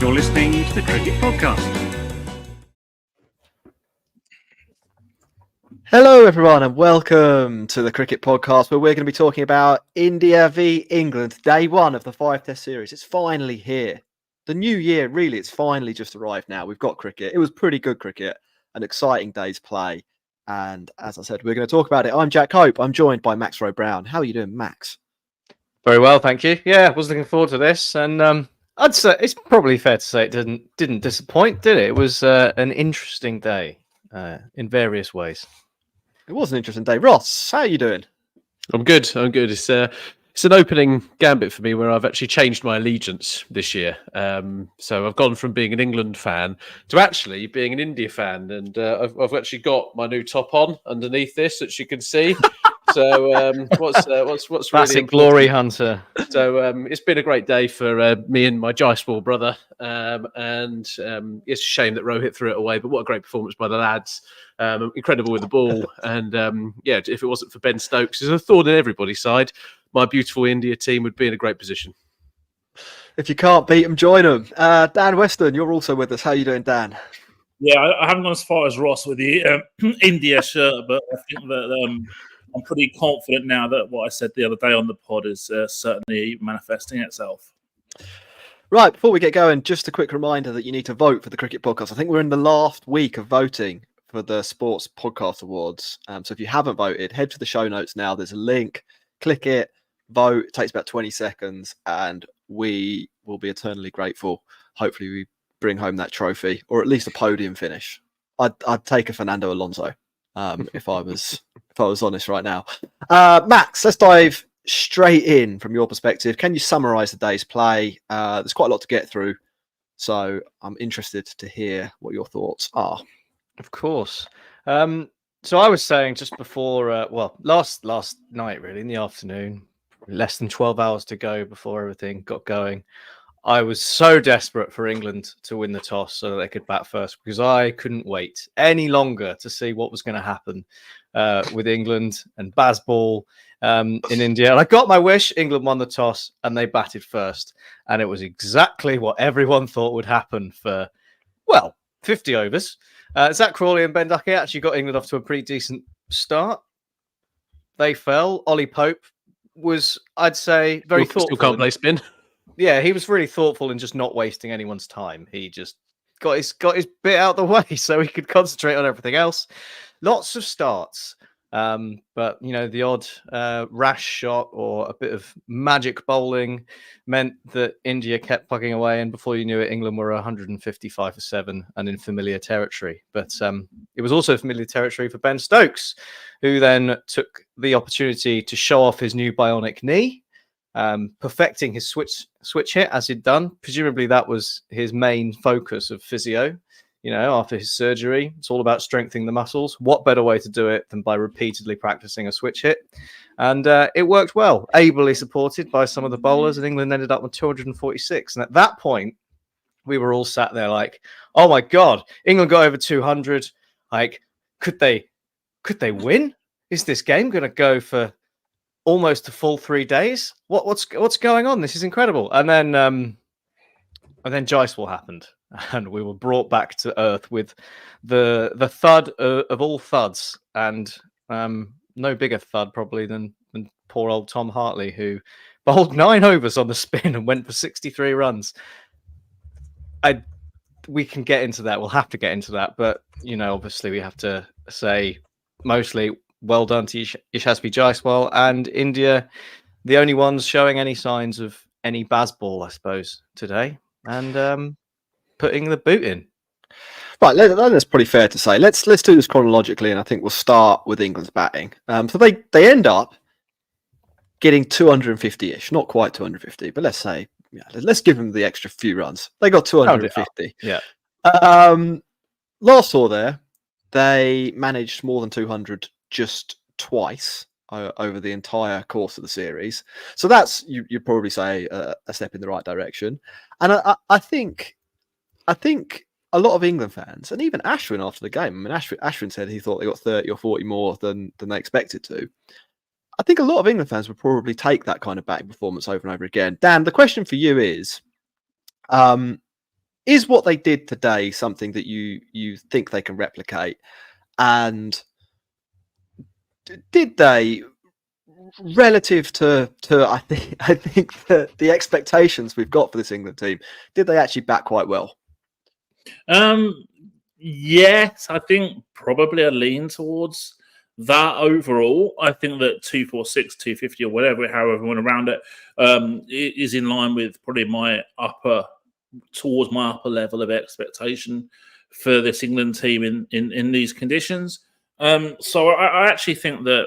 You're listening to the Cricket Podcast. Hello, everyone, and welcome to the Cricket Podcast, where we're going to be talking about India v England, day one of the 5-Test series. It's finally here. The new year, really, it's finally just arrived now. We've got cricket. It was pretty good cricket, an exciting day's play. And as I said, we're going to talk about it. I'm Jack Hope. I'm joined by Max Rowe Brown. How are you doing, Max? Very well, thank you. Yeah, I was looking forward to this, and I'd say it's probably fair to say it didn't disappoint, did it? It was an interesting day in various ways. It was an interesting day. Ross, how are you doing? I'm good. It's an opening gambit for me where I've actually changed my allegiance this year. So I've gone from being an England fan to actually being an India fan, and I've actually got my new top on underneath this, as you can see. So what's classic really glory hunter? So it's been a great day for me and my Jasprit brother, and it's a shame that Rohit threw it away. But what a great performance by the lads! Incredible with the ball, and if it wasn't for Ben Stokes, who's a thorn in everybody's side, my beautiful India team would be in a great position. If you can't beat them, join them. Dan Weston, you're also with us. How are you doing, Dan? Yeah, I haven't gone as far as Ross with the India shirt, but I think that I'm pretty confident now that what I said the other day on the pod is certainly manifesting itself. Right, before we get going, just a quick reminder that you need to vote for the Cricket Podcast. I think we're in the last week of voting for the Sports Podcast Awards. So if you haven't voted, head to the show notes now. There's a link. Click it, vote. It takes about 20 seconds, and we will be eternally grateful. Hopefully we bring home that trophy, or at least a podium finish. I'd take a Fernando Alonso if I was honest right now. Max, let's dive straight in from your perspective. Can you summarize the day's play? There's quite a lot to get through, so I'm interested to hear what your thoughts are. Of course. So I was saying just before, last night, really, in the afternoon, less than 12 hours to go before everything got going. I was so desperate for England to win the toss so that they could bat first, because I couldn't wait any longer to see what was going to happen with England and Bazball in India. And I got my wish. England won the toss and they batted first. And it was exactly what everyone thought would happen for, 50 overs. Zach Crawley and Ben Duckett actually got England off to a pretty decent start. They fell. Ollie Pope was, I'd say, very thoughtful. Still can't play spin. Yeah, he was really thoughtful in just not wasting anyone's time. He just got his bit out the way so he could concentrate on everything else. Lots of starts, but the odd rash shot or a bit of magic bowling meant that India kept plugging away, and before you knew it, England were 155 for 7 and in familiar territory. But it was also familiar territory for Ben Stokes, who then took the opportunity to show off his new bionic knee. Perfecting his switch hit as he'd done. Presumably that was his main focus of physio. After his surgery, it's all about strengthening the muscles. What better way to do it than by repeatedly practicing a switch hit? And it worked well, ably supported by some of the bowlers, and England ended up with 246. And at that point, we were all sat there like, oh my God, England got over 200. Like, could they win? Is this game going to go for almost a full 3 days? What's going on? This is incredible. And then Jasprit happened, and we were brought back to earth with the thud of all thuds, and no bigger thud probably than poor old Tom Hartley, who bowled 9 overs on the spin and went for 63 runs. We can get into that. We'll have to get into that, but obviously we have to say mostly well done to Yashasvi Jaiswal and India, the only ones showing any signs of any Bazball, I suppose, today, and putting the boot in. Right, that's pretty fair to say. Let's do this chronologically, and I think we'll start with England's batting. So they end up getting 250-ish, not quite 250, but let's give them the extra few runs. They got 250. Yeah. Last saw there, they managed more than 200 just twice over the entire course of the series. So that's, you'd probably say, a step in the right direction. And I think a lot of England fans, and even Ashwin after the game, Ashwin said he thought they got 30 or 40 more than they expected to. I think a lot of England fans would probably take that kind of batting performance over and over again. Dan, the question for you is, is what they did today something that you think they can replicate? And did they, relative to I think the expectations we've got for this England team, did they actually bat quite well? Yes, I think probably a lean towards that overall. I think that 246, 250 or whatever, however you want to round it, is in line with probably my upper level of expectation for this England team in these conditions. So I actually think that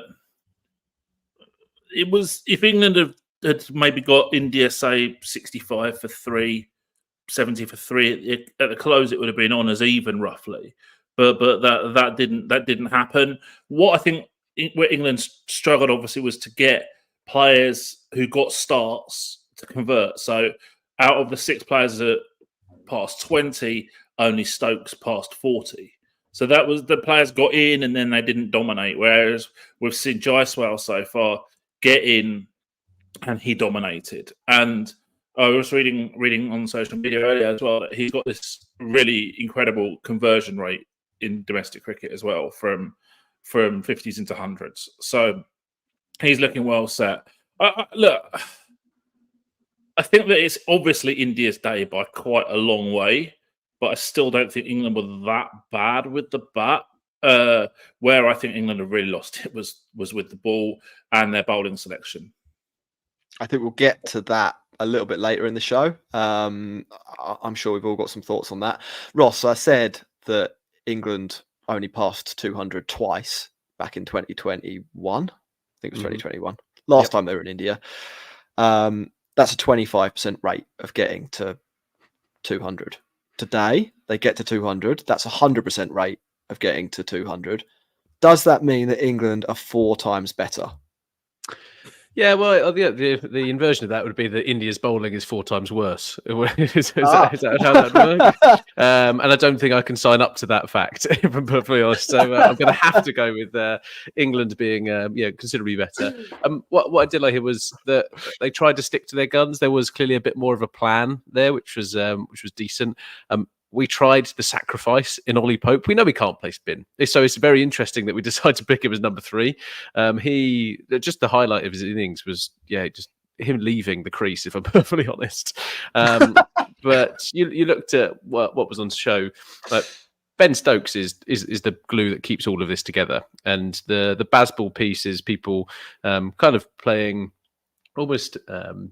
it was, if England had maybe got India, say 65 for 3, 70 for 3 at the close, it would have been on as even roughly, but that didn't happen. What I think where England struggled obviously was to get players who got starts to convert. So out of the 6 players that passed 20, only Stokes passed 40. So that was, the players got in and then they didn't dominate. Whereas we've seen Jaiswal so far get in and he dominated. And I was reading on social media earlier as well that he's got this really incredible conversion rate in domestic cricket as well, from 50s into 100s. So he's looking well set. Look, I think that it's obviously India's day by quite a long way, but I still don't think England were that bad with the bat. Where I think England have really lost it was with the ball and their bowling selection. I think we'll get to that a little bit later in the show. I'm sure we've all got some thoughts on that. Ross, I said that England only passed 200 twice back in 2021. I think it was 2021. Last time they were in India. That's a 25% rate of getting to 200. Today, they get to 200. That's a 100% rate of getting to 200. Does that mean that England are 4 times better? Yeah, well, the inversion of that would be that India's bowling is 4 times worse. Is that how that works? And I don't think I can sign up to that fact, if I'm perfectly honest. So I'm going to have to go with England being considerably better. What I did like here was that they tried to stick to their guns. There was clearly a bit more of a plan there, which was decent. We tried the sacrifice in Ollie Pope. We know we can't play spin, so it's very interesting that we decided to pick him as number 3. He, just the highlight of his innings was just him leaving the crease, if I'm perfectly honest. But you looked at what was on show. Ben Stokes is the glue that keeps all of this together, and the Bazball piece is people kind of playing almost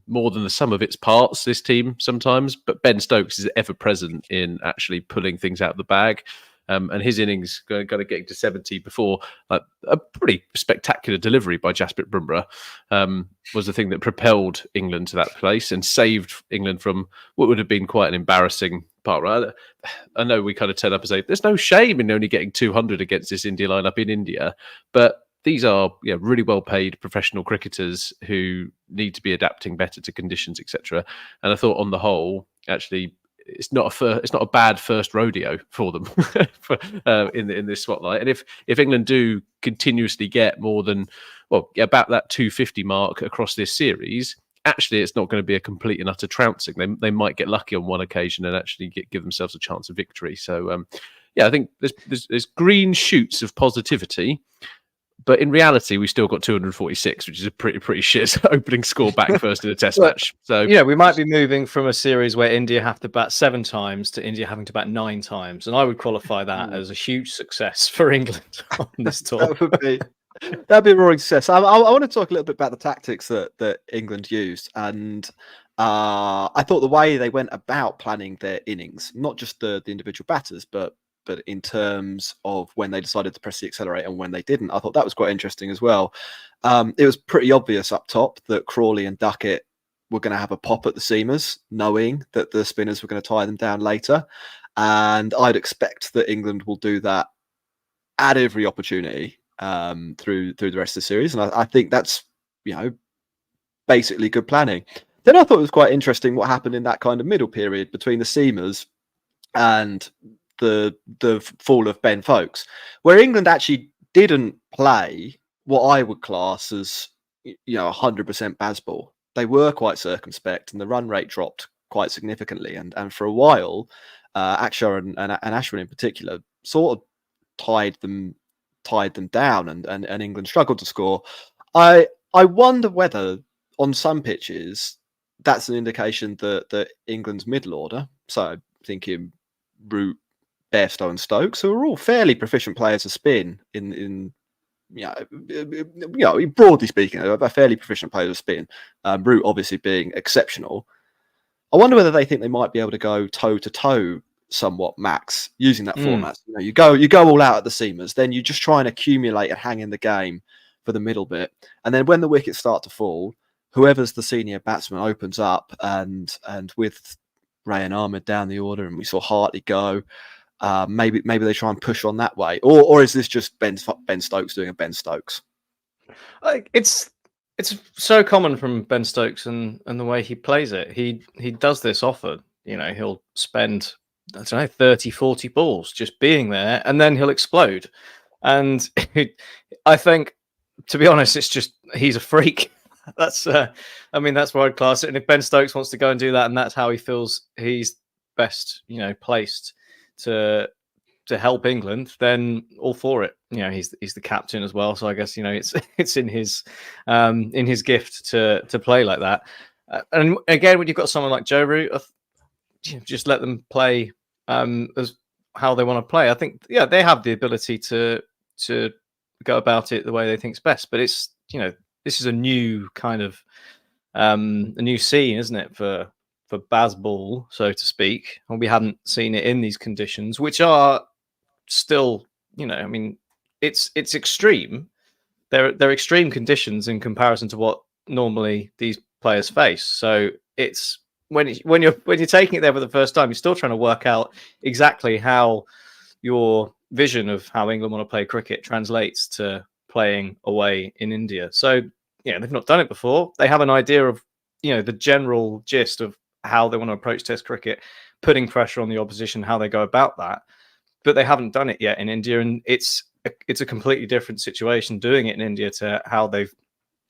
more than the sum of its parts, this team sometimes, but Ben Stokes is ever present in actually pulling things out of the bag. And his innings kind of getting to 70 before a pretty spectacular delivery by Jasprit Bumrah was the thing that propelled England to that place and saved England from what would have been quite an embarrassing part. Right? I know we kind of turn up and say there's no shame in only getting 200 against this India lineup in India, but these are really well-paid professional cricketers who need to be adapting better to conditions, etc. And I thought, on the whole, actually, it's not a bad first rodeo for them in this spotlight. And if England do continuously get more than about that 250 mark across this series, actually, it's not going to be a complete and utter trouncing. They might get lucky on one occasion and actually give themselves a chance of victory. So, I think there's green shoots of positivity. But in reality, we still got 246, which is a pretty shit opening score back first in a test match. So we might be moving from a series where India have to bat 7 times to India having to bat 9 times, and I would qualify that as a huge success for England on this tour. That'd be a roaring success. I want to talk a little bit about the tactics that England used, and I thought the way they went about planning their innings, not just the individual batters, but in terms of when they decided to press the accelerator and when they didn't, I thought that was quite interesting as well. It was pretty obvious up top that Crawley and Duckett were going to have a pop at the seamers, knowing that the spinners were going to tie them down later. And I'd expect that England will do that at every opportunity through the rest of the series. And I think that's, basically good planning. Then I thought it was quite interesting what happened in that kind of middle period between the seamers and the fall of Ben Stokes, where England actually didn't play what I would class as 100% Bazball. They were quite circumspect, and the run rate dropped quite significantly. And for a while, Axar and Ashwin in particular, sort of tied them down, and England struggled to score. I wonder whether on some pitches that's an indication that England's middle order, so thinking Root, Bairstow and Stokes, who are all fairly proficient players of spin in broadly speaking, they're fairly proficient players of spin. Root obviously being exceptional. I wonder whether they think they might be able to go toe to toe somewhat, Max, using that format. You go all out at the seamers, then you just try and accumulate and hang in the game for the middle bit, and then when the wickets start to fall, whoever's the senior batsman opens up, and with Ray and Ahmed down the order, and we saw Hartley go. Maybe they try and push on that way, or is this just Ben Stokes doing a Ben Stokes? It's so common from Ben Stokes and the way he plays it. He does this often. He'll spend 30, 40 balls just being there, and then he'll explode. And I think, to be honest, it's just he's a freak. That's world class. And if Ben Stokes wants to go and do that, and that's how he feels he's best, placed to help England, then all for it. He's the captain as well, so I guess it's in his gift to play like that. And again, when you've got someone like Joe Root, just let them play as how they want to play. I think they have the ability to go about it the way they think's best. But it's this is a new kind of a new scene, isn't it, for Bazball, so to speak, and we haven't seen it in these conditions, which are still, it's extreme. They're extreme conditions in comparison to what normally these players face. So it's when you're taking it there for the first time, you're still trying to work out exactly how your vision of how England want to play cricket translates to playing away in India. So they've not done it before. They have an idea of the general gist of how they want to approach Test cricket, putting pressure on the opposition, how they go about that, but they haven't done it yet in India, and it's a completely different situation doing it in India to how they've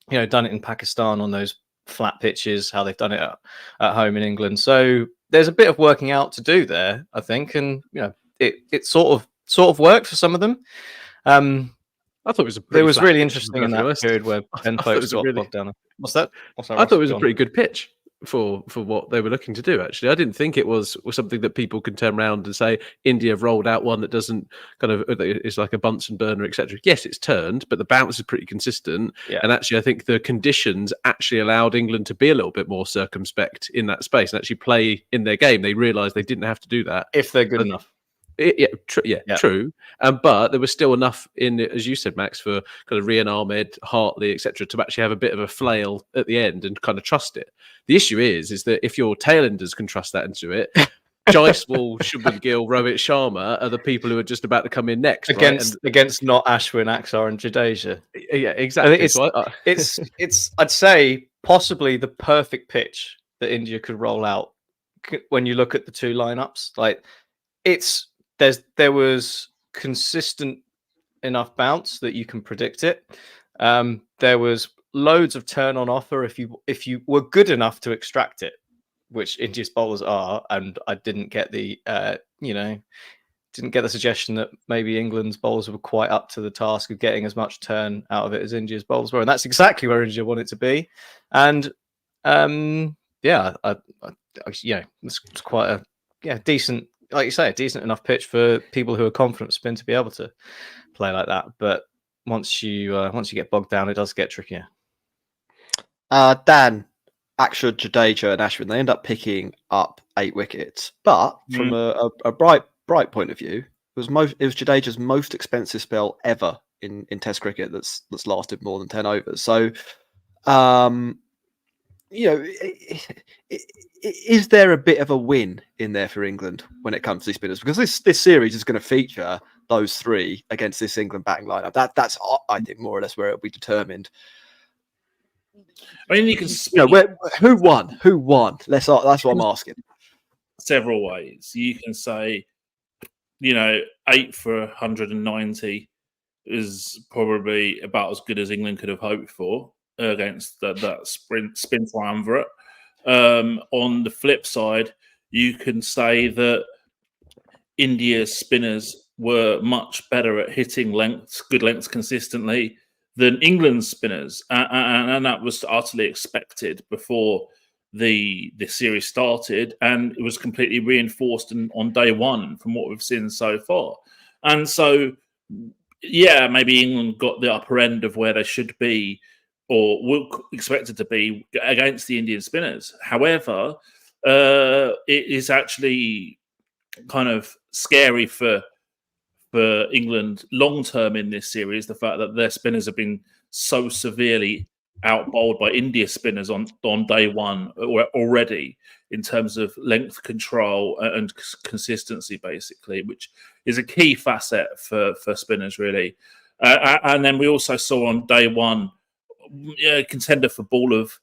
done it in Pakistan on those flat pitches, how they've done it at home in England. So there's a bit of working out to do there, I think, and it sort of worked for some of them. I thought it was it was really interesting in that period where Ben Stokes got bogged down. What's that? I thought it was a pretty good pitch for what they were looking to do. Actually, I didn't think it was something that people can turn around and say India have rolled out one that doesn't it's like a Bunsen burner, etc. Yes, it's turned, but the bounce is pretty consistent. Yeah. And actually, I think the conditions actually allowed England to be a little bit more circumspect in that space and actually play in their game. They realised they didn't have to do that if they're good enough. True. But there was still enough in it, as you said, Max, for kind of Rian Ahmed, Hartley, etc., to actually have a bit of a flail at the end and kind of trust it. The issue is that if your tailenders can trust that into it, Jasprit, Shubman Gill, Rohit Sharma are the people who are just about to come in next against not Ashwin, Axar, and Jadeja. Yeah, exactly. It's I'd say possibly the perfect pitch that India could roll out when you look at the two lineups. Like there was consistent enough bounce that you can predict it. There was loads of turn on offer if you were good enough to extract it, which India's bowlers are. And I didn't get the suggestion that maybe England's bowlers were quite up to the task of getting as much turn out of it as India's bowlers were, and that's exactly where India wanted to be. And it's quite a decent. Like you say, a decent enough pitch for people who are confident spin to be able to play like that. But once you get bogged down, it does get trickier. Dan, Axar, Jadeja, and Ashwin, they end up picking up 8 wickets. But from a bright point of view, it was Jadeja's most expensive spell ever in Test cricket that's lasted more than 10 overs. So, is there a bit of a win in there for England when it comes to these spinners? Because this series is going to feature those 3 against this England batting lineup. That's I think more or less where it'll be determined. I mean, you can who won? Who won? That's what I'm asking. Several ways. You can say, 8 for 190 is probably about as good as England could have hoped for against that spin triumvirate. On the flip side, you can say that India's spinners were much better at hitting good lengths consistently than England's spinners, and that was utterly expected before the series started, and it was completely reinforced on day one from what we've seen so far. And so, yeah, maybe England got the upper end of where they should be or were expected to be against the Indian spinners. However, it is actually kind of scary for England long term in this series, the fact that their spinners have been so severely out-bowled by India spinners on day one already in terms of length control and consistency, basically, which is a key facet for spinners, really. And then we also saw on day one, contender for ball of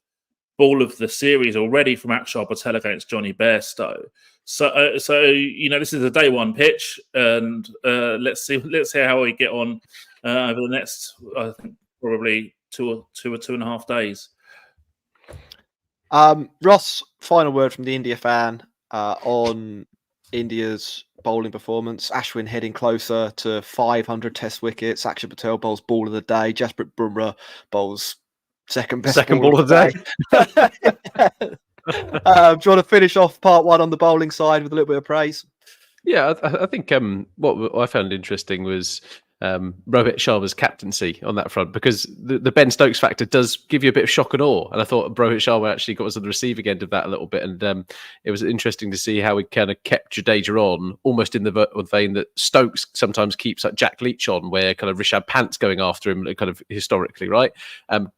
the series already from Axar Patel against Johnny Bairstow. So this is a day one pitch, and let's see how we get on over the next, I think, probably two or 2.5 days. Ross, final word from the India fan on India's bowling performance. Ashwin heading closer to 500 Test wickets. Axar Patel bowls ball of the day. Jasprit Bumrah bowls second best ball of the day. Do you want to finish off part one on the bowling side with a little bit of praise? Yeah, I think what I found interesting was Rohit Sharma's captaincy on that front, because the Ben Stokes factor does give you a bit of shock and awe. And I thought Rohit Sharma actually got us on the receiving end of that a little bit. And it was interesting to see how he kind of kept Jadeja on, almost in the vein that Stokes sometimes keeps like Jack Leach on, where kind of Rishabh Pant's going after him kind of historically, right?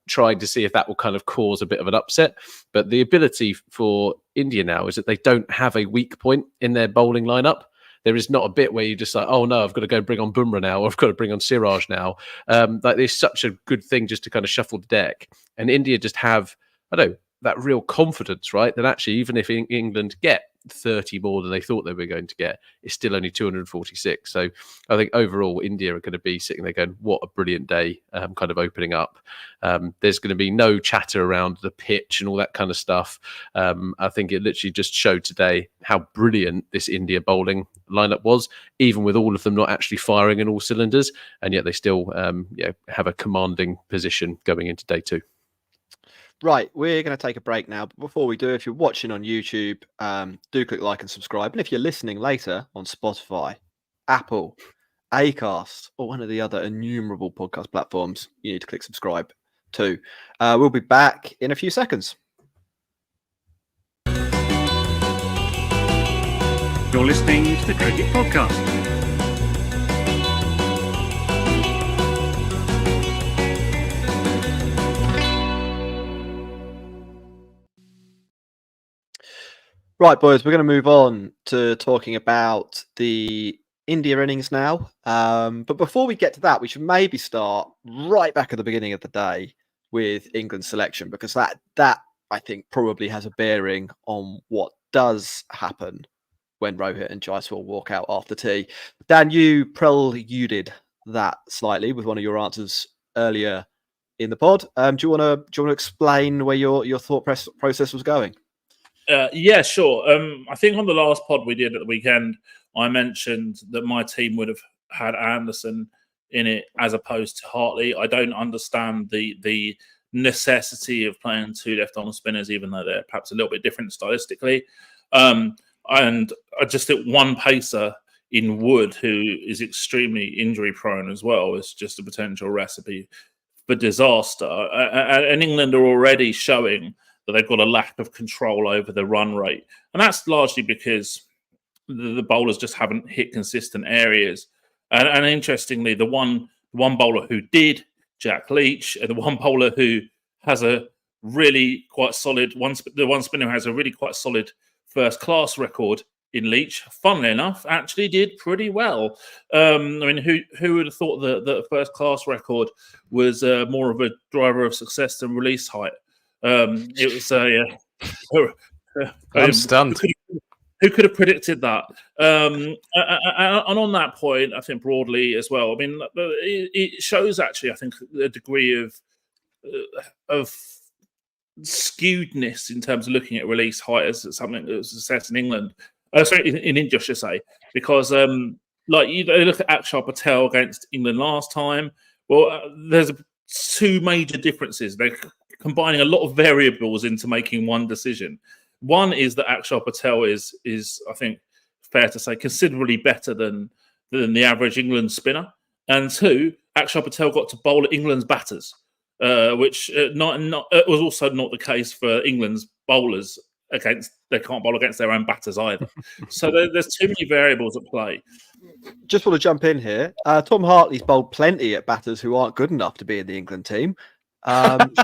Trying to see if that will kind of cause a bit of an upset. But the ability for India now is that they don't have a weak point in their bowling lineup. There is not a bit where you just like, oh no, I've got to go bring on Bumrah now, or I've got to bring on Siraj now. Like there's such a good thing just to kind of shuffle the deck. And India just have, I don't know, that real confidence, right? That actually, even if England get 30 more than they thought they were going to get, it's still only 246. So I think overall, India are going to be sitting there going, what a brilliant day, kind of opening up. There's going to be no chatter around the pitch and all that kind of stuff. I think it literally just showed today how brilliant this India bowling lineup was, even with all of them not actually firing in all cylinders, and yet they still have a commanding position going into day two. Right, we're going to take a break now. But before we do, if you're watching on YouTube, do click like and subscribe. And if you're listening later on Spotify, Apple, Acast, or one of the other innumerable podcast platforms, you need to click subscribe too. We'll be back in a few seconds. You're listening to the Cricket Podcast. Right, boys, we're going to move on to talking about the India innings now. But before we get to that, we should maybe start right back at the beginning of the day with England's selection, because that I think probably has a bearing on what does happen when Rohit and Jaiswal walk out after tea. Dan, you preluded that slightly with one of your answers earlier in the pod. Do you want to explain where your thought process was going? Yeah, sure. I think on the last pod we did at the weekend, I mentioned that my team would have had Anderson in it as opposed to Hartley. I don't understand the necessity of playing two left-arm spinners, even though they're perhaps a little bit different stylistically. And I just think one pacer in Wood, who is extremely injury-prone as well, is just a potential recipe for disaster. And England are already showing that they've got a lack of control over the run rate. And that's largely because the bowlers just haven't hit consistent areas. And interestingly, the one bowler who did, Jack Leach, and the one bowler who has a really quite solid, the one spinner who has a really quite solid first-class record in Leach, funnily enough, actually did pretty well. I mean, who would have thought that the first-class record was more of a driver of success than release height? It was I'm stunned. Who could have predicted that? And on that point, I think broadly as well, I mean, it shows actually, I think, a degree of skewedness in terms of looking at release height as something that was assessed in England. Sorry, in India, I should say, because like you look at Axar Patel against England last time. Well, there's two major differences. They're combining a lot of variables into making one decision. One is that Axar Patel is I think fair to say considerably better than the average England spinner, and two, Axar Patel got to bowl at England's batters, which was also not the case for England's bowlers. They can't bowl against their own batters either. So there's too many variables at play. Just want to jump in here. Tom Hartley's bowled plenty at batters who aren't good enough to be in the England team. Shouldn't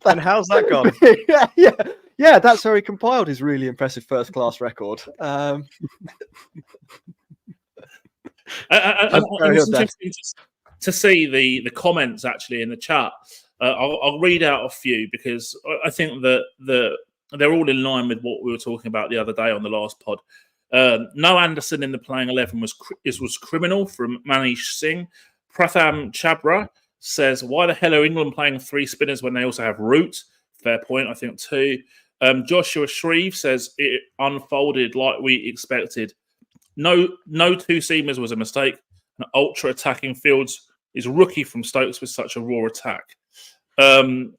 that... And how's that gone? yeah. That's how he compiled his really impressive first-class record. It's interesting to see the comments actually in the chat. I'll read out a few because I think that they're all in line with what we were talking about the other day on the last pod. No Anderson in the playing 11 was criminal from Manish Singh. Pratham Chabra says, why the hell are England playing three spinners when they also have Root? Fair point, I think, too. Joshua Shreve says, it unfolded like we expected. No two seamers was a mistake. An ultra attacking Fields is rookie from Stokes with such a raw attack. And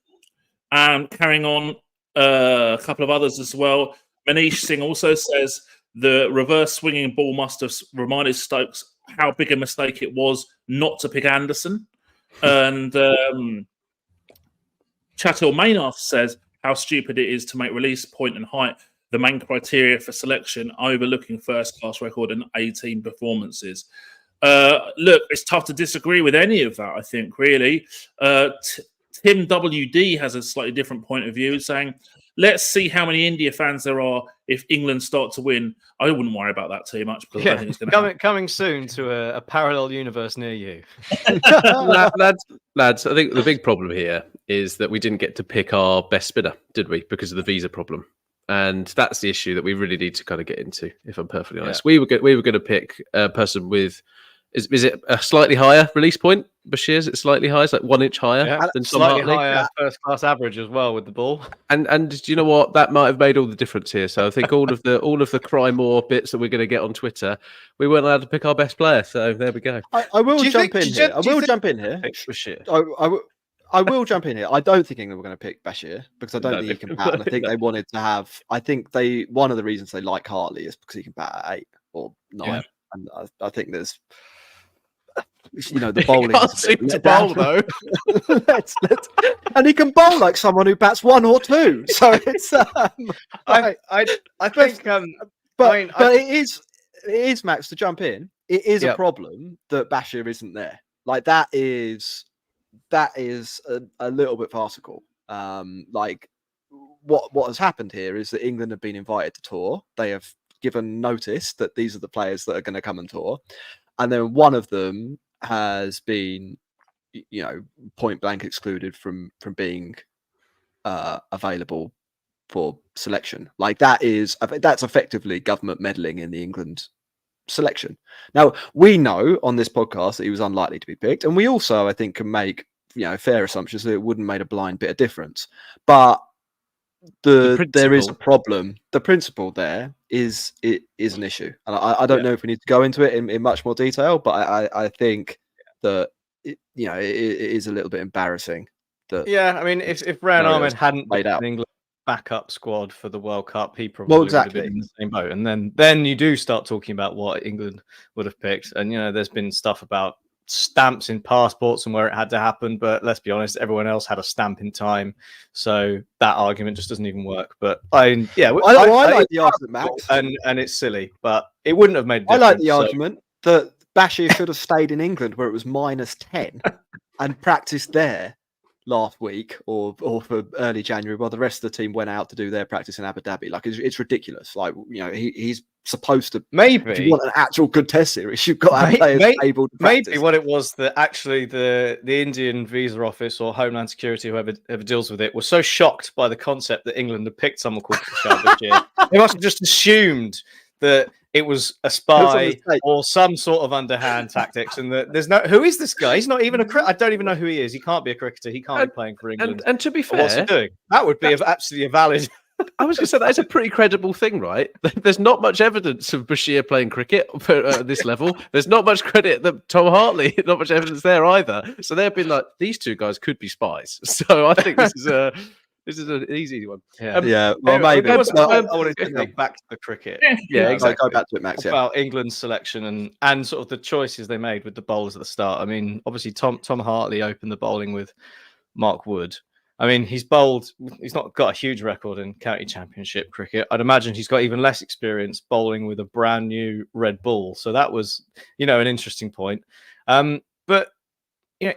carrying on, a couple of others as well. Manish Singh also says the reverse swinging ball must have reminded Stokes how big a mistake it was not to pick Anderson. And Chatil Maynath says how stupid it is to make release point and height the main criteria for selection, overlooking first-class record and 18 performances. Look, it's tough to disagree with any of that, I think, really. Tim WD has a slightly different point of view, saying, let's see how many India fans there are if England start to win. I wouldn't worry about that too much because I don't think it's going to happen. Coming soon to a parallel universe near you. lads, I think the big problem here is that we didn't get to pick our best spinner, did we? Because of the visa problem. And that's the issue that we really need to kind of get into, if I'm perfectly honest. Yeah. We were going to pick a person with... Is it a slightly higher release point? Bashir, is it slightly higher? It's like 1 inch higher than Tom slightly Hartley. higher first class average as well with the ball. And do you know what? That might have made all the difference here. So I think all of the cry more bits that we're going to get on Twitter, we weren't allowed to pick our best player. So there we go. I will jump in here. I will jump in here. Bashir. I will jump in here. I don't think England were going to pick Bashir because I don't think he can bat. And I think they wanted to have. I think one of the reasons they like Hartley is because he can bat at 8 or 9. Yeah. And I think there's. The bowling. He can't seem to bowl though. And he can bowl like someone who bats 1 or 2. So it's. I think. But it is Max to jump in. It is a problem that Bashir isn't there. Like that is a little bit farcical. Like what has happened here is that England have been invited to tour. They have given notice that these are the players that are going to come and tour, and then one of them has been, point blank excluded from being available for selection. Like that's effectively government meddling in the England selection. Now we know on this podcast that he was unlikely to be picked, and we also, I think, can make fair assumptions that it wouldn't make a blind bit of difference. But there is a problem. The principle there is an issue, and I don't know if we need to go into it in much more detail, but I think that it is a little bit embarrassing. That I mean, if Ryan Ahmed hadn't made an England backup squad for the World Cup, he probably would have been in the same boat. And then you do start talking about what England would have picked, and there's been stuff about stamps in passports and where it had to happen, but let's be honest, everyone else had a stamp in time, so that argument just doesn't even work. But I like the argument, Max, and it's silly, but it wouldn't have made a difference. I like the argument that Bashir should have stayed in England where it was -10 and practiced there last week or for early January while the rest of the team went out to do their practice in Abu Dhabi. Like it's ridiculous. Like he's supposed to. Maybe if you want an actual good test series, you've got to have players able to practice. Maybe what it was that actually the Indian visa office or Homeland Security, whoever deals with it, was so shocked by the concept that England had picked someone called Prashad Bashir. They must have just assumed that it was a spy or some sort of underhand tactics, and that there's who is this guy? He's not even I don't even know who he is. He can't be a cricketer. He can't be playing for England. And to be fair, what's he doing? That would be absolutely a valid I was going to say that is a pretty credible thing, right? There's not much evidence of Bashir playing cricket at this level. There's not much credit that Tom Hartley, not much evidence there either. So they've been like, these two guys could be spies. So I think this is an easy one. Yeah, well, Anyway, maybe. I Well, wanted to go back to the cricket. Yeah, exactly. Go back to it, Max. Yeah. About England's selection and sort of the choices they made with the bowlers at the start. I mean, obviously Tom Hartley opened the bowling with Mark Wood. I mean, he's not got a huge record in county championship cricket. I'd imagine he's got even less experience bowling with a brand new red ball. So that was, an interesting point. But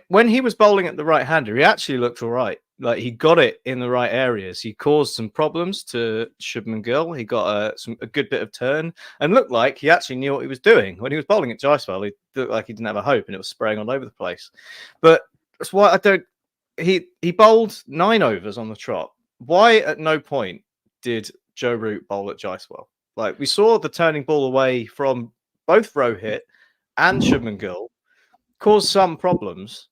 when he was bowling at the right-hander, he actually looked all right. Like, he got it in the right areas. He caused some problems to Shubman Gill. He got a good bit of turn and looked like he actually knew what he was doing. When he was bowling at Jaiswal, he looked like he didn't have a hope and it was spraying all over the place. But that's why I don't... He bowled 9 overs on the trot. Why at no point did Joe Root bowl at Jaiswal? Like, we saw the turning ball away from both Rohit and Shubman Gill cause some problems.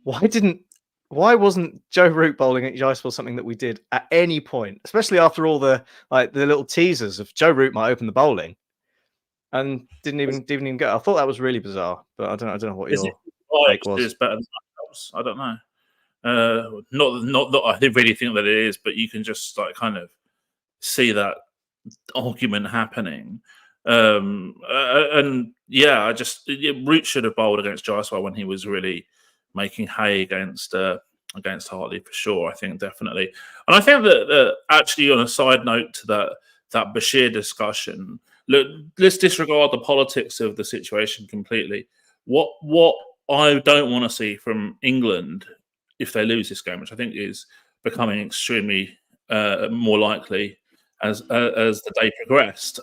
Why wasn't Joe Root bowling at Jaiswal something that we did at any point, especially after all the little teasers of Joe Root might open the bowling and didn't even go? I thought that was really bizarre, but I don't know what your take was. It's better than else. I don't know. Not that I really think that it is, but you can just kind of see that argument happening. And yeah, Root should have bowled against Jaiswal when he was really making hay against Hartley for sure. I think definitely, and I think that actually on a side note to that Bashir discussion, look, let's disregard the politics of the situation completely. What I don't want to see from England if they lose this game, which I think is becoming extremely more likely as the day progressed,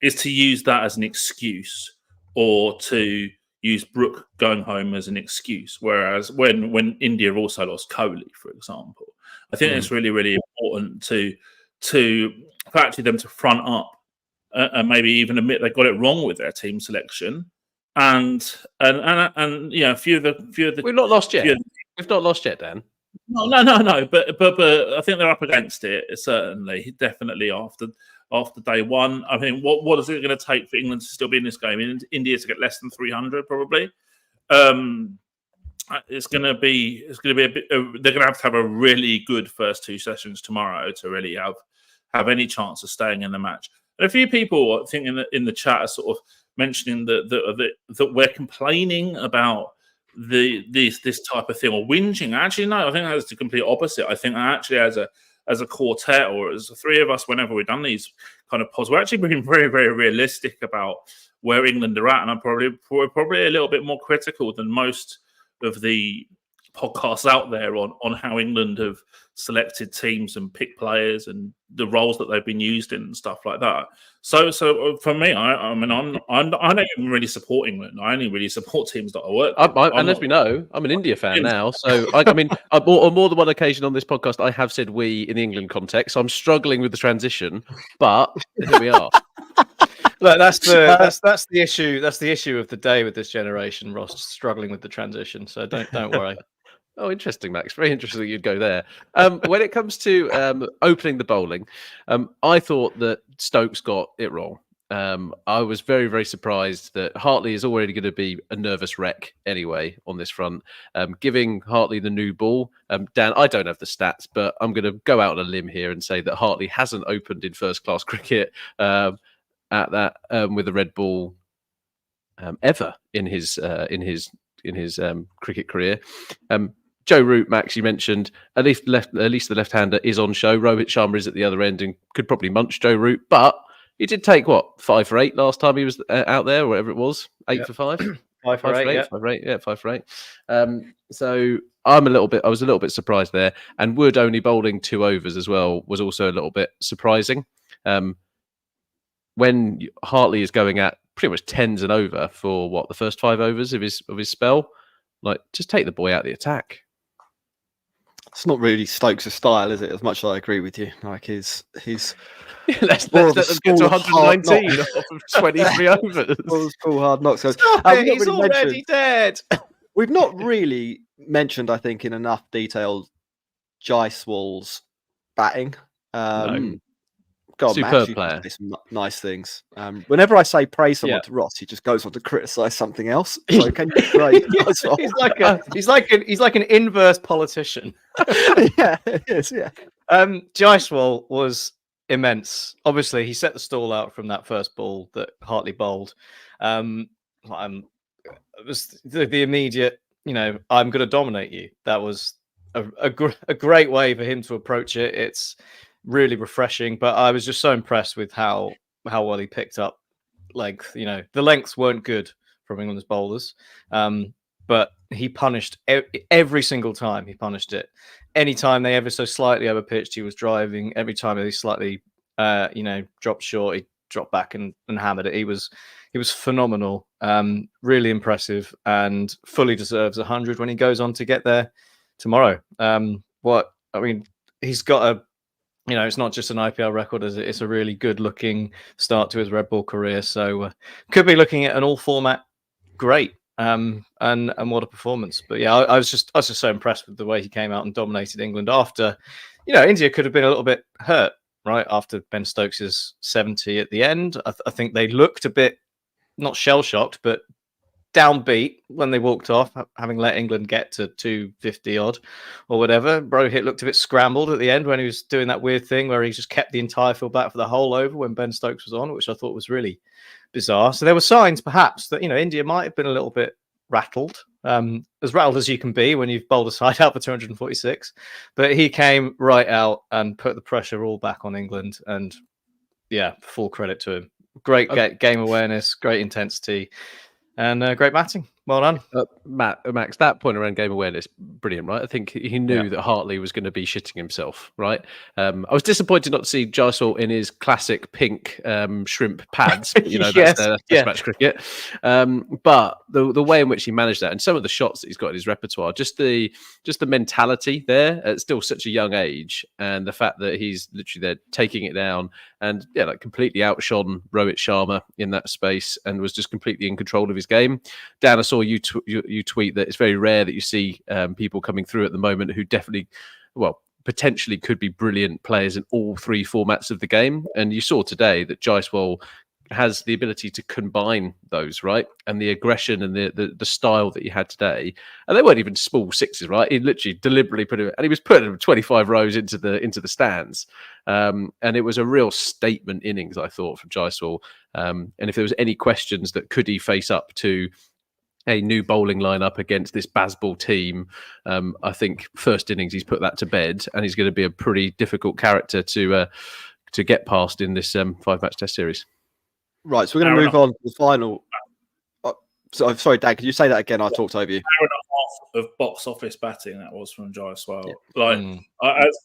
is to use that as an excuse or to use Brook going home as an excuse. Whereas when India also lost Kohli, for example, I think it's really, really important for actually them to front up and maybe even admit they got it wrong with their team selection. And a few of the we've not lost yet. We've not lost yet, Dan. No. But I think they're up against it. Certainly, definitely after day one. I mean, what is it going to take for England to still be in this game? In India to get less than 300, probably. It's going to be a bit. They're going to have a really good first 2 sessions tomorrow to really have any chance of staying in the match. And a few people, I think, in the chat are sort of mentioning that we're complaining about this type of thing or whinging. Actually, no, I think that's the complete opposite. I think actually as a quartet or as the 3 of us, whenever we've done these kind of pods, we're actually being very, very realistic about where England are at, and I'm probably a little bit more critical than most of the podcasts out there on how England have selected teams and picked players and the roles that they've been used in and stuff like that. So for me, I don't even really support England. I only really support teams that I work with. And as we know, I'm an India fan now. So on more than one occasion on this podcast, I have said we in the England context. So I'm struggling with the transition, but here we are. Look, that's the issue. That's the issue of the day with this generation, Ross, struggling with the transition. So don't worry. Oh, interesting, Max. Very interesting that you'd go there. When it comes to opening the bowling, I thought that Stokes got it wrong. I was very, very surprised that Hartley is already going to be a nervous wreck anyway on this front. Giving Hartley the new ball. Dan, I don't have the stats, but I'm going to go out on a limb here and say that Hartley hasn't opened in first-class cricket at that with a red ball ever in his cricket career. Joe Root, Max, you mentioned at least the left-hander is on show. Rohit Sharma is at the other end and could probably munch Joe Root, but he did take 5 for 8 last time he was out there, or whatever it was, 8 for 5, 5 for 8, 5 for 8, yeah, 5 for 8. So I was a little bit surprised there, and Wood only bowling 2 overs as well was also a little bit surprising. When Hartley is going at pretty much 10s and over for the first 5 overs of his spell, just take the boy out of the attack. It's not really Stokes' style, is it? As much as I agree with you, he's let's let them get to 119 off of 23 overs. School hard knocks. He's already dead. We've not really mentioned, I think, in enough detail, Jaiswal's batting. God, Superb Max, you player. say some nice things. Whenever I say praise someone Yeah. to Ross, he just goes on to criticise something else. So can you praise Jaiswal? he's like an inverse politician. Yeah, it is. Yeah. Jaiswal was immense. Obviously, he set the stall out from that first ball that Hartley bowled. It was the immediate, I'm going to dominate you. That was a great way for him to approach it. It's really refreshing, but I was just so impressed with how well he picked up length. The lengths weren't good from England's bowlers, but he punished every single time. He punished it. Anytime they ever so slightly overpitched, he was driving. Every time they slightly, dropped short, he dropped back and hammered it. He was phenomenal, really impressive, and fully deserves 100 when he goes on to get there tomorrow. He's got it's not just an IPL record, it's a really good looking start to his red ball career. So could be looking at an all format great. And what a performance. But yeah, I was just so impressed with the way he came out and dominated England after, India could have been a little bit hurt, right? After Ben Stokes' 70 at the end. I think they looked a bit, not shell-shocked, but downbeat when they walked off, having let England get to 250 odd or whatever. Rohit looked a bit scrambled at the end when he was doing that weird thing where he just kept the entire field back for the whole over when Ben Stokes was on, which I thought was really bizarre. So there were signs perhaps that, India might have been a little bit rattled, as rattled as you can be when you've bowled a side out for 246. But he came right out and put the pressure all back on England. And yeah, full credit to him. Great game awareness, great intensity, and great batting. Well done. Max, that point around game awareness, brilliant, right? I think he knew that Hartley was going to be shitting himself, right? I was disappointed not to see Jaiswal in his classic pink shrimp pads. But, that's Test match cricket. But the way in which he managed that and some of the shots that he's got in his repertoire, just the mentality there at still such a young age, and the fact that he's literally there taking it down and completely outshone Rohit Sharma in that space and was just completely in control of his game. Dan, I saw you tweet that it's very rare that you see people coming through at the moment who definitely, potentially could be brilliant players in all three formats of the game. And you saw today that Jaiswal has the ability to combine those, right? And the aggression and the style that he had today, and they weren't even small sixes, right? He literally deliberately put it, and he was putting them 25 rows into the stands. And it was a real statement innings, I thought, from Jaiswal. And if there was any questions that could he face up to a new bowling lineup against this Bazball team, I think first innings he's put that to bed, and he's going to be a pretty difficult character to get past in this 5-match Test series. Right, so we're going to move on to the final. Sorry, Dan, could you say that again? I talked over you. Hour and a half of box office batting that was from Jaiswal. Yeah.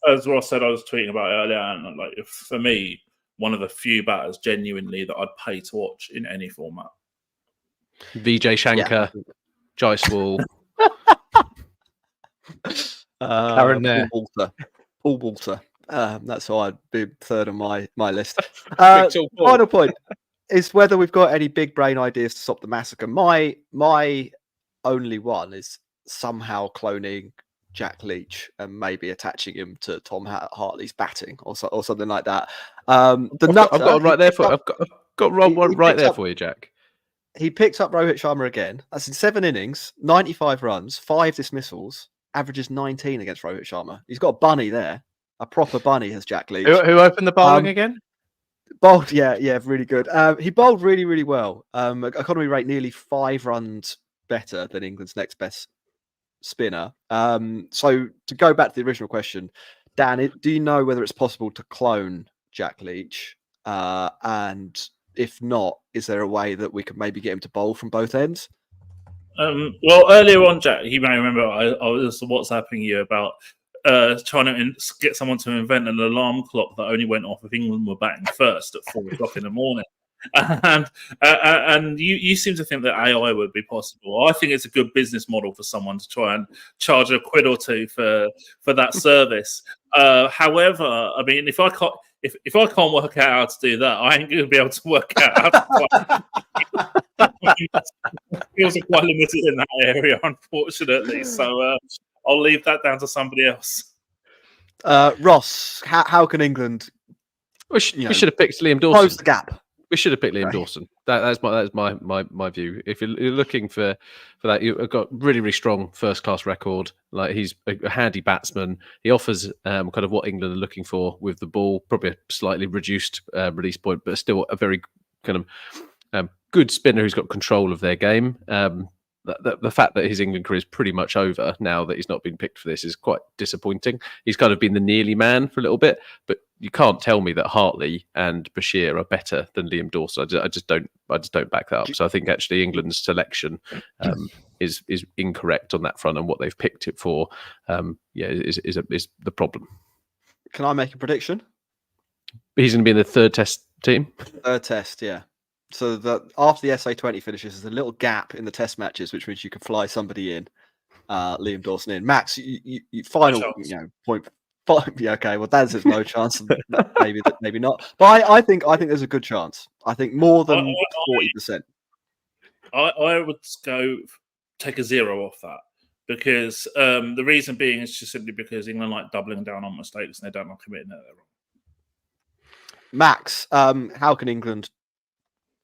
As Ross said, I was tweeting about it earlier, and for me, one of the few batters genuinely that I'd pay to watch in any format. Vijay Shankar, Jaiswal, Paul Walter. That's why I'd be third on my list. Final point is whether we've got any big brain ideas to stop the massacre. My only one is somehow cloning Jack Leach and maybe attaching him to Tom Hartley's batting or something like that. I've got one right there for. I've got one right there for you, Jack. He picks up Rohit Sharma again. That's in 7 innings, 95 runs, 5 dismissals, averages 19 against Rohit Sharma. He's got a bunny there. A proper bunny has Jack Leach. Who opened the bowling again? Bowled, yeah, really good. He bowled really, really well. Economy rate nearly 5 runs better than England's next best spinner. So to go back to the original question, Dan, do you know whether it's possible to clone Jack Leach? And if not, is there a way that we could maybe get him to bowl from both ends? Well, earlier on, Jack, you may remember I was WhatsApping you about trying to get someone to invent an alarm clock that only went off if England were batting first at 4 o'clock in the morning. And you seem to think that AI would be possible. I think it's a good business model for someone to try and charge a quid or two for that service. However, I mean, if I can't work out how to do that, I ain't going to be able to work out how to skills are quite limited in that area, unfortunately. So I'll leave that down to somebody else. Ross, how can England We should have picked Liam close Dawson. the gap? We should have picked Liam Dawson. That's my view. If you're looking for that, you've got really, really strong first class record. Like, he's a handy batsman. He offers kind of what England are looking for with the ball, probably a slightly reduced release point, but still a very kind of good spinner who's got control of their game. The fact that his England career is pretty much over now that he's not been picked for this is quite disappointing. He's kind of been the nearly man for a little bit, but you can't tell me that Hartley and Bashir are better than Liam Dawson. I just don't back that up. So I think actually England's selection is incorrect on that front, and what they've picked it for, is the problem. Can I make a prediction? He's going to be in the third test team. Third test, yeah. So that after the SA20 finishes, there's a little gap in the test matches, which means you can fly somebody in, Liam Dawson in. Max, you final point. Yeah, okay. Well, Dan says no chance. maybe not. But I think there's a good chance. I think more than 40%. I would go take a 0 off that, because the reason being is just simply because England like doubling down on mistakes and they don't like committing that they're wrong. Max, how can England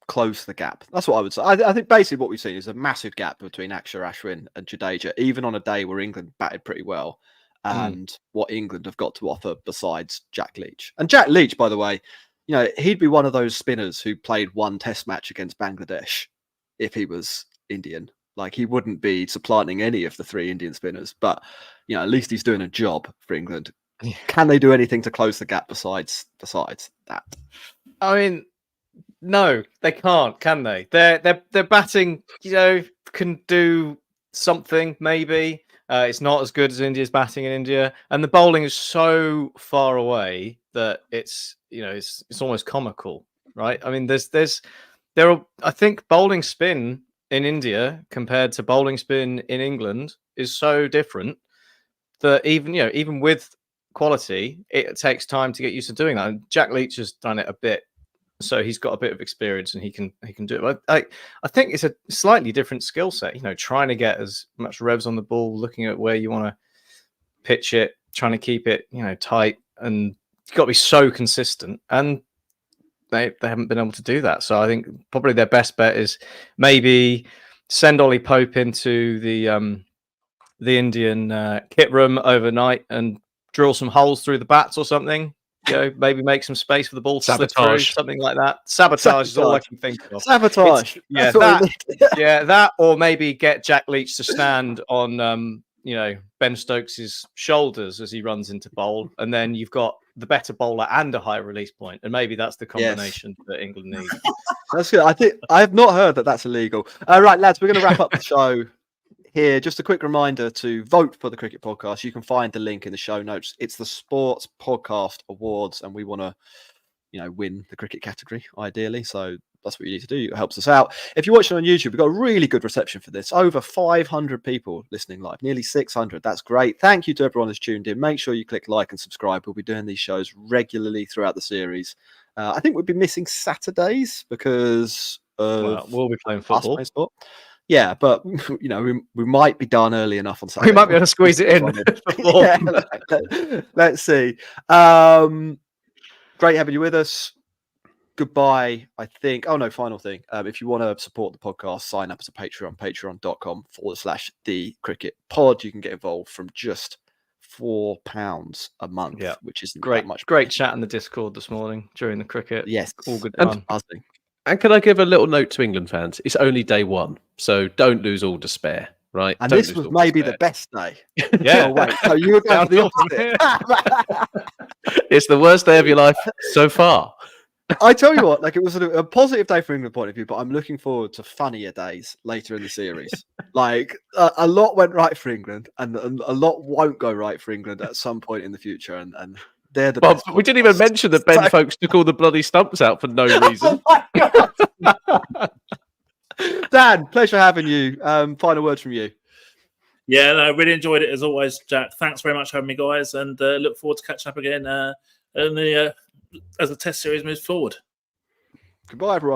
close the gap? That's what I would say. I think basically what we've seen is a massive gap between Axar, Ashwin and Jadeja, even on a day where England batted pretty well, and what England have got to offer besides Jack Leach. And Jack Leach, by the way, he'd be one of those spinners who played one test match against Bangladesh if he was Indian. Like, he wouldn't be supplanting any of the 3 Indian spinners, but at least he's doing a job for England. Can they do anything to close the gap besides that? I mean, no, they can't, can they? Their batting, can do something maybe. It's not as good as India's batting in India, and the bowling is so far away that it's almost comical, right? I mean, I think bowling spin in India compared to bowling spin in England is so different that even with quality, it takes time to get used to doing that. And Jack Leach has done it a bit, so he's got a bit of experience and he can do it. I think it's a slightly different skill set, trying to get as much revs on the ball, looking at where you want to pitch it, trying to keep it tight, and you've got to be so consistent, and they haven't been able to do that. So I think probably their best bet is maybe send Ollie Pope into the Indian kit room overnight and drill some holes through the bats or something. Maybe make some space for the ball to slip through, something like that. Sabotage is all I can think of. Sabotage. That, or maybe get Jack Leach to stand on, Ben Stokes' shoulders as he runs into bowl, and then you've got the better bowler and a high release point, and maybe that's the combination that England needs. That's good. I have not heard that that's illegal. Right, lads, we're going to wrap up the show here. Just a quick reminder to vote for the Cricket Podcast. You can find the link in the show notes. It's the Sports Podcast Awards, and we want to, win the cricket category ideally. So that's what you need to do. It helps us out. If you're watching on YouTube, we've got a really good reception for this. Over 500 people listening live, nearly 600. That's great. Thank you to everyone who's tuned in. Make sure you click like and subscribe. We'll be doing these shows regularly throughout the series. I think we'll be missing Saturdays because we'll be playing football. Yeah, but we might be done early enough on Saturday. We might be able to squeeze it in. Let's see. Great having you with us. Goodbye, I think. Oh, no, final thing. If you want to support the podcast, sign up as a Patreon, patreon.com/thecricketpod. You can get involved from just £4 a month, which isn't great. That much. Great chat in the Discord this morning during the cricket. Yes. All good fun. And can I give a little note to England fans? It's only day 1, so don't lose all despair, right? And this was maybe the best day. Yeah. Oh, wait. So you were going to the opposite. It's the worst day of your life so far. I tell you what, it was a positive day from England point of view, but I'm looking forward to funnier days later in the series. A lot went right for England, and a lot won't go right for England at some point in the future. And they're the best. We didn't even mention that Ben Stokes took all the bloody stumps out for no reason. Oh my God. Dan, pleasure having you. Final words from you. Yeah, I really enjoyed it as always, Jack. Thanks very much for having me, guys, and look forward to catching up again as the Test series moves forward. Goodbye, everyone.